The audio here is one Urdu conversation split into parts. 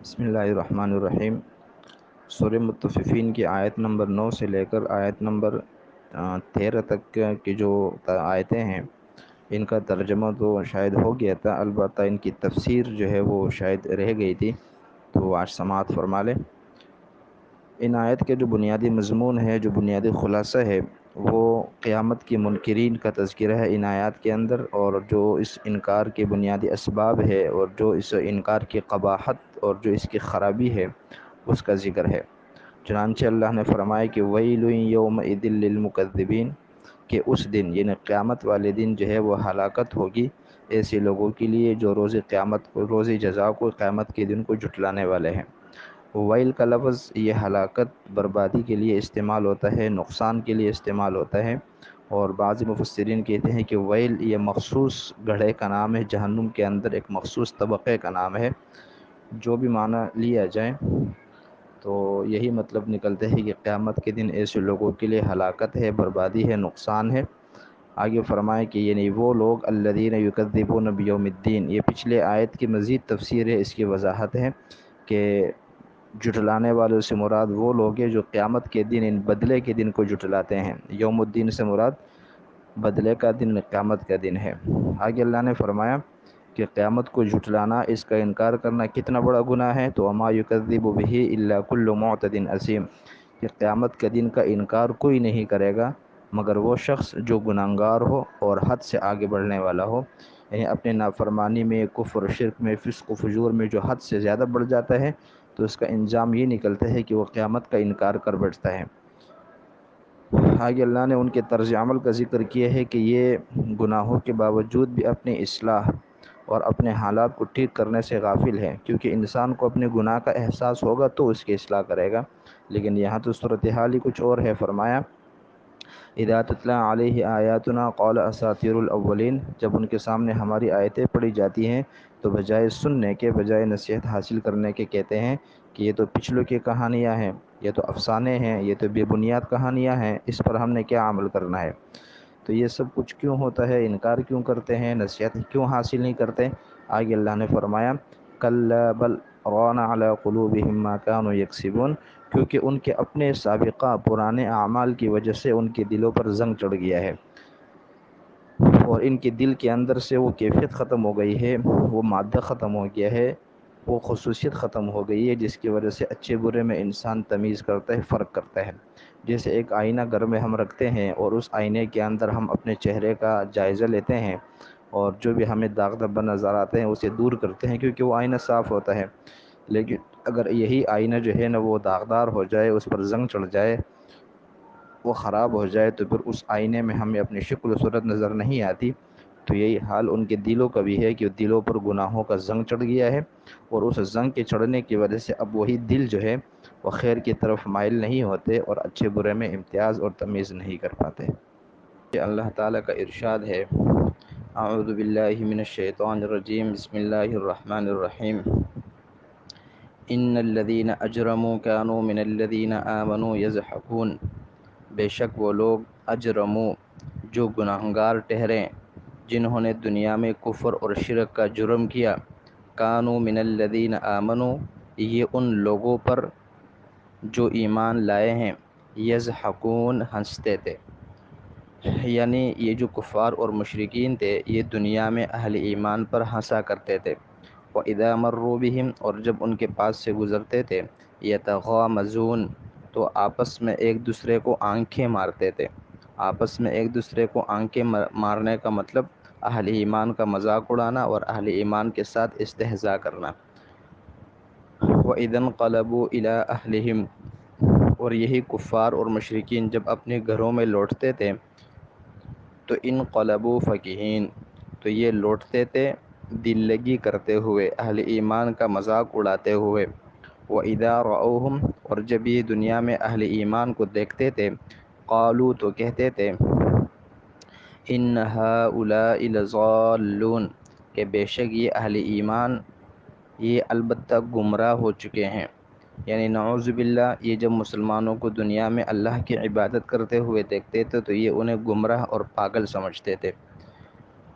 بسم اللہ الرحمن الرحیم۔ سورہ مطففین کی آیت نمبر 9 سے لے کر آیت نمبر 13 تک کی جو آیتیں ہیں، ان کا ترجمہ تو شاید ہو گیا تھا، البتہ ان کی تفسیر جو ہے وہ شاید رہ گئی تھی، تو آج سماعت فرما لیں۔ ان آیت کے جو بنیادی مضمون ہے، جو بنیادی خلاصہ ہے، وہ قیامت کی منکرین کا تذکرہ ہے ان آیات کے اندر، اور جو اس انکار کے بنیادی اسباب ہے، اور جو اس انکار کی قباحت اور جو اس کی خرابی ہے، اس کا ذکر ہے۔ چنانچہ اللہ نے فرمایا کہ وَيْلٌ يَوْمَئِذٍ لِّلْمُكَذِّبِينَ، کہ اس دن یعنی قیامت والے دن جو ہے وہ ہلاکت ہوگی ایسے لوگوں کے لیے جو روز جزا کو، قیامت کے دن کو جھٹلانے والے ہیں۔ ویل کا لفظ یہ ہلاکت، بربادی کے لیے استعمال ہوتا ہے، نقصان کے لیے استعمال ہوتا ہے، اور بعض مفسرین کہتے ہیں کہ ویل یہ مخصوص گڑھے کا نام ہے، جہنم کے اندر ایک مخصوص طبقے کا نام ہے۔ جو بھی معنی لیا جائے تو یہی مطلب نکلتے ہیں کہ قیامت کے دن ایسے لوگوں کے لیے ہلاکت ہے، بربادی ہے، نقصان ہے۔ آگے فرمائے کہ یعنی وہ لوگ الذین یکذبون بیوم الدین، یہ پچھلے آیت کی مزید تفسیر ہے، اس کی وضاحت ہے کہ جھٹلانے والوں سے مراد وہ لوگ ہیں جو قیامت کے دن، ان بدلے کے دن کو جھٹلاتے ہیں۔ یوم الدین سے مراد بدلے کا دن، قیامت کا دن ہے۔ آگے اللہ نے فرمایا کہ قیامت کو جھٹلانا، اس کا انکار کرنا کتنا بڑا گناہ ہے، تو وما یکذب بہ الا کل معتد اثیم، کہ قیامت کے دن کا انکار کوئی نہیں کرے گا مگر وہ شخص جو گناہگار ہو اور حد سے آگے بڑھنے والا ہو، یعنی اپنے نافرمانی میں، کفر شرک میں، فسق و فجور میں جو حد سے زیادہ بڑھ جاتا ہے، تو اس کا انجام یہ نکلتا ہے کہ وہ قیامت کا انکار کر بیٹھتا ہے۔ آگے اللہ نے ان کے طرز عمل کا ذکر کیا ہے کہ یہ گناہوں کے باوجود بھی اپنی اصلاح اور اپنے حالات کو ٹھیک کرنے سے غافل ہے، کیونکہ انسان کو اپنے گناہ کا احساس ہوگا تو اس کی اصلاح کرے گا، لیکن یہاں تو صورتحال ہی کچھ اور ہے۔ فرمایا اذا تتلی علیہ آیاتنا قال اساطیر الاولین، جب ان کے سامنے ہماری آیتیں پڑھی جاتی ہیں تو بجائے سننے کے، بجائے نصیحت حاصل کرنے کے، کہتے ہیں کہ یہ تو پچھلوں کی کہانیاں ہیں، یہ تو افسانے ہیں، یہ تو بے بنیاد کہانیاں ہیں، اس پر ہم نے کیا عمل کرنا ہے۔ تو یہ سب کچھ کیوں ہوتا ہے، انکار کیوں کرتے ہیں، نصیحت کیوں حاصل نہیں کرتے؟ آگے اللہ نے فرمایا کلا بل ران علی قلوبہم ما کانوا یکسبون، کیونکہ ان کے اپنے سابقہ پرانے اعمال کی وجہ سے ان کے دلوں پر زنگ چڑھ گیا ہے، اور ان کے دل کے اندر سے وہ کیفیت ختم ہو گئی ہے، وہ مادہ ختم ہو گیا ہے، وہ خصوصیت ختم ہو گئی ہے جس کی وجہ سے اچھے برے میں انسان تمیز کرتا ہے، فرق کرتا ہے۔ جیسے ایک آئینہ گھر میں ہم رکھتے ہیں اور اس آئینے کے اندر ہم اپنے چہرے کا جائزہ لیتے ہیں، اور جو بھی ہمیں داغ دھبا نظر آتے ہیں اسے دور کرتے ہیں کیونکہ وہ آئینہ صاف ہوتا ہے۔ لیکن اگر یہی آئینہ جو ہے نا وہ داغدار ہو جائے، اس پر زنگ چڑھ جائے، وہ خراب ہو جائے، تو پھر اس آئینے میں ہمیں اپنی شکل و صورت نظر نہیں آتی۔ تو یہی حال ان کے دلوں کا بھی ہے کہ دلوں پر گناہوں کا زنگ چڑھ گیا ہے، اور اس زنگ کے چڑھنے کی وجہ سے اب وہی دل جو ہے وہ خیر کی طرف مائل نہیں ہوتے، اور اچھے برے میں امتیاز اور تمیز نہیں کر پاتے۔ یہ اللہ تعالیٰ کا ارشاد ہے، اعوذ باللہ من الشیطان الرجیم، بسم اللہ الرحمن الرحیم، ان الذین اجرموا كانوا من الذین آمنوا یضحکون، بے شک وہ لوگ اجرموا جو گناہگار ٹھہریں، جنہوں نے دنیا میں کفر اور شرک کا جرم کیا، کانوا من الذین آمنوا، یہ ان لوگوں پر جو ایمان لائے ہیں، یضحکون ہنستے تھے، یعنی یہ جو کفار اور مشرکین تھے یہ دنیا میں اہل ایمان پر ہنسا کرتے تھے۔ وَإِذَا مَرُّوا بِهِمْ، اور جب ان کے پاس سے گزرتے تھے، يَتَغَامَزُونَ، تو آپس میں ایک دوسرے کو آنکھیں مارتے تھے۔ آپس میں ایک دوسرے کو آنکھیں مارنے کا مطلب اہل ایمان کا مذاق اڑانا اور اہل ایمان کے ساتھ استہزاء کرنا۔ وَإِذَا انقلبوا إِلَىٰ أَهْلِهِمْ، اور یہی کفار اور مشرکین جب اپنے گھروں میں لوٹتے تھے تو انقلبوا فکہین، تو یہ لوٹتے تھے دل لگی کرتے ہوئے، اہل ایمان کا مذاق اڑاتے ہوئے۔ وَإِذَا رَأَوْهُمْ، اور جب یہ دنیا میں اہل ایمان کو دیکھتے تھے، قالوا، تو کہتے تھے، إِنَّ هَؤُلَاءِ لَضَالُّونَ، کہ بے شک یہ اہل ایمان یہ البتہ گمراہ ہو چکے ہیں۔ یعنی نعوذ باللہ، یہ جب مسلمانوں کو دنیا میں اللہ کی عبادت کرتے ہوئے دیکھتے تھے تو یہ انہیں گمراہ اور پاگل سمجھتے تھے،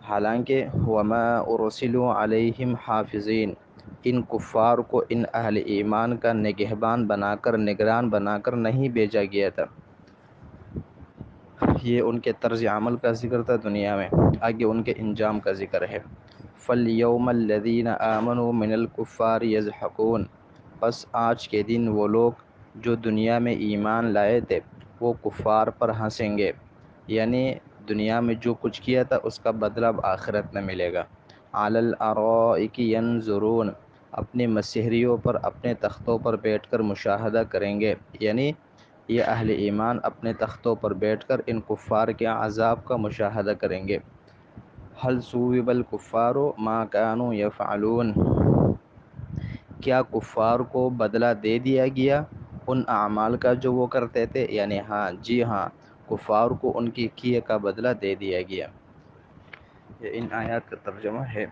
حالانکہ وَمَا أُرْسِلُوا عَلَيْهِمْ حَافِظِينَ، ان کفار کو ان اہل ایمان کا نگہبان بنا کر، نگران بنا کر نہیں بھیجا گیا تھا۔ یہ ان کے طرز عمل کا ذکر تھا دنیا میں، آگے ان کے انجام کا ذکر ہے۔ فَالْيَوْمَ الَّذِينَ آمَنُوا مِنَ الْكُفَّارِ يَضْحَكُونَ، بس آج کے دن وہ لوگ جو دنیا میں ایمان لائے تھے وہ کفار پر ہنسیں گے، یعنی دنیا میں جو کچھ کیا تھا اس کا بدلہ اب آخرت میں ملے گا۔ عَلَى الْأَرَائِكِ يَنظُرُونَ، اپنے مسہریوں پر، اپنے تختوں پر بیٹھ کر مشاہدہ کریں گے، یعنی یہ اہل ایمان اپنے تختوں پر بیٹھ کر ان کفار کے عذاب کا مشاہدہ کریں گے۔ هل ثوب الکفار ما كانوا يفعلون، کیا کفار کو بدلہ دے دیا گیا ان اعمال کا جو وہ کرتے تھے؟ یعنی ہاں، جی ہاں، کفار کو ان کی کیے کا بدلہ دے دیا گیا۔ یہ ان آیات کا ترجمہ ہے،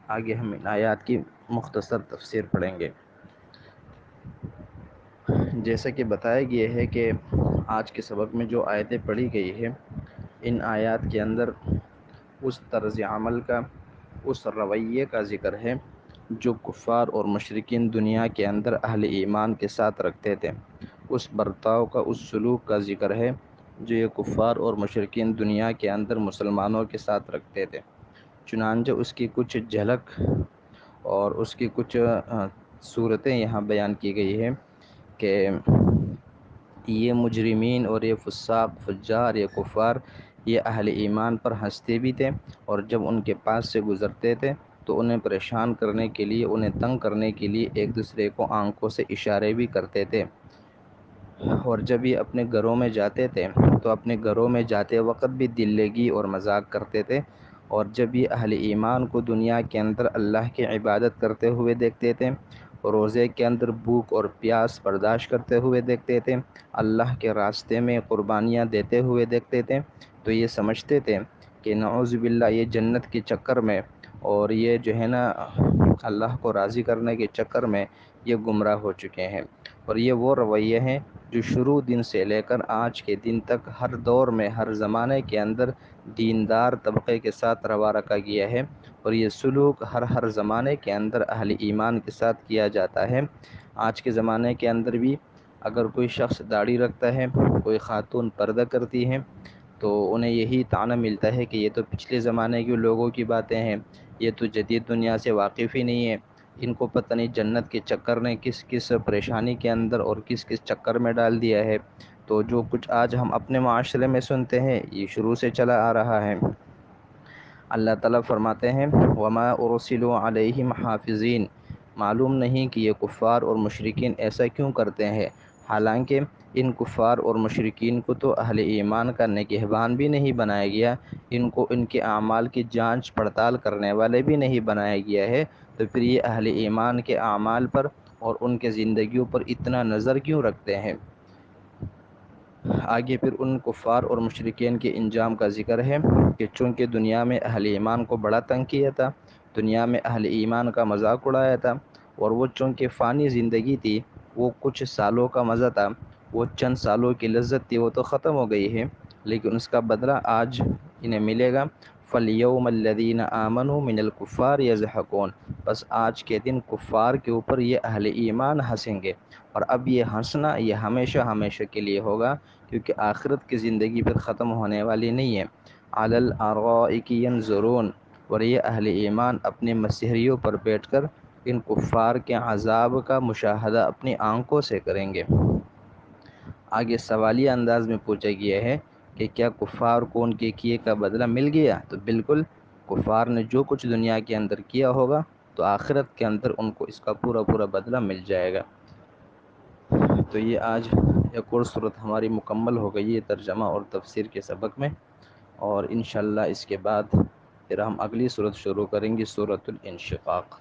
آگے ہم ان آیات کی مختصر تفسیر پڑھیں گے۔ جیسا کہ بتایا گیا ہے کہ آج کے سبق میں جو آیتیں پڑھی گئی ہیں، ان آیات کے اندر اس طرز عمل کا، اس رویے کا ذکر ہے جو کفار اور مشرکین دنیا کے اندر اہل ایمان کے ساتھ رکھتے تھے۔ اس برتاؤ کا، اس سلوک کا ذکر ہے جو یہ کفار اور مشرکین دنیا کے اندر مسلمانوں کے ساتھ رکھتے تھے۔ چنانچہ اس کی کچھ جھلک اور اس کی کچھ صورتیں یہاں بیان کی گئی ہیں کہ یہ مجرمین اور یہ فساق، فجار، یہ کفار، یہ اہل ایمان پر ہنستے بھی تھے، اور جب ان کے پاس سے گزرتے تھے تو انہیں پریشان کرنے کے لیے، انہیں تنگ کرنے کے لیے ایک دوسرے کو آنکھوں سے اشارے بھی کرتے تھے۔ اور جب یہ اپنے گھروں میں جاتے تھے تو اپنے گھروں میں جاتے وقت بھی دل لگی اور مذاق کرتے تھے، اور جب یہ اہل ایمان کو دنیا کے اندر اللہ کی عبادت کرتے ہوئے دیکھتے تھے، روزے کے اندر بھوک اور پیاس برداشت کرتے ہوئے دیکھتے تھے، اللہ کے راستے میں قربانیاں دیتے ہوئے دیکھتے تھے، تو یہ سمجھتے تھے کہ نعوذ باللہ یہ جنت کے چکر میں اور یہ جو ہے نا اللہ کو راضی کرنے کے چکر میں یہ گمراہ ہو چکے ہیں۔ اور یہ وہ رویے ہیں جو شروع دن سے لے کر آج کے دن تک ہر دور میں، ہر زمانے کے اندر دیندار طبقے کے ساتھ روا رکھا گیا ہے، اور یہ سلوک ہر زمانے کے اندر اہل ایمان کے ساتھ کیا جاتا ہے۔ آج کے زمانے کے اندر بھی اگر کوئی شخص داڑھی رکھتا ہے، کوئی خاتون پردہ کرتی ہے، تو انہیں یہی طعنہ ملتا ہے کہ یہ تو پچھلے زمانے کے لوگوں کی باتیں ہیں، یہ تو جدید دنیا سے واقف ہی نہیں ہے، ان کو پتہ نہیں جنت کے چکر نے کس کس پریشانی کے اندر اور کس کس چکر میں ڈال دیا ہے۔ تو جو کچھ آج ہم اپنے معاشرے میں سنتے ہیں یہ شروع سے چلا آ رہا ہے۔ اللہ تعالیٰ فرماتے ہیں وَمَا أُرْسِلُوا عَلَيْهِمْ حَافِظِينَ، معلوم نہیں کہ یہ کفار اور مشرکین ایسا کیوں کرتے ہیں، حالانکہ ان کفار اور مشرکین کو تو اہل ایمان کا نگہبان بھی نہیں بنایا گیا، ان کو ان کے اعمال کی جانچ پڑتال کرنے والے بھی نہیں بنایا گیا ہے، تو پھر یہ اہل ایمان کے اعمال پر اور ان کے زندگیوں پر اتنا نظر کیوں رکھتے ہیں؟ آگے پھر ان کفار اور مشرکین کے انجام کا ذکر ہے کہ چونکہ دنیا میں اہل ایمان کو بڑا تنگ کیا تھا، دنیا میں اہل ایمان کا مذاق اڑایا تھا، اور وہ چونکہ فانی زندگی تھی، وہ کچھ سالوں کا مزہ تھا، وہ چند سالوں کی لذت تھی، وہ تو ختم ہو گئی ہے، لیکن اس کا بدلہ آج انہیں ملے گا۔ فَالْيَوْمَ الَّذِينَ آمَنُوا مِنَ الْكُفَّارِ يَضْحَكُونَ، بس آج کے دن کفار کے اوپر یہ اہل ایمان ہنسیں گے، اور اب یہ ہنسنا یہ ہمیشہ ہمیشہ کے لیے ہوگا، کیونکہ آخرت کی زندگی پھر ختم ہونے والی نہیں ہے۔ عَلَى الْأَرَائِكِ يَنظُرُونَ، اور یہ اہل ایمان اپنے مسہریوں پر بیٹھ کر ان کفار کے عذاب کا مشاہدہ اپنی آنکھوں سے کریں گے۔ آگے سوالیہ انداز میں پوچھا گیا ہے کہ کیا کفار کو ان کے کیے کا بدلہ مل گیا؟ تو بالکل، کفار نے جو کچھ دنیا کے اندر کیا ہوگا تو آخرت کے اندر ان کو اس کا پورا پورا بدلہ مل جائے گا۔ تو یہ آج ایک اور صورت ہماری مکمل ہو گئی ہے ترجمہ اور تفسیر کے سبق میں، اور انشاءاللہ اس کے بعد پھر ہم اگلی صورت شروع کریں گے، سورۃ الانشقاق۔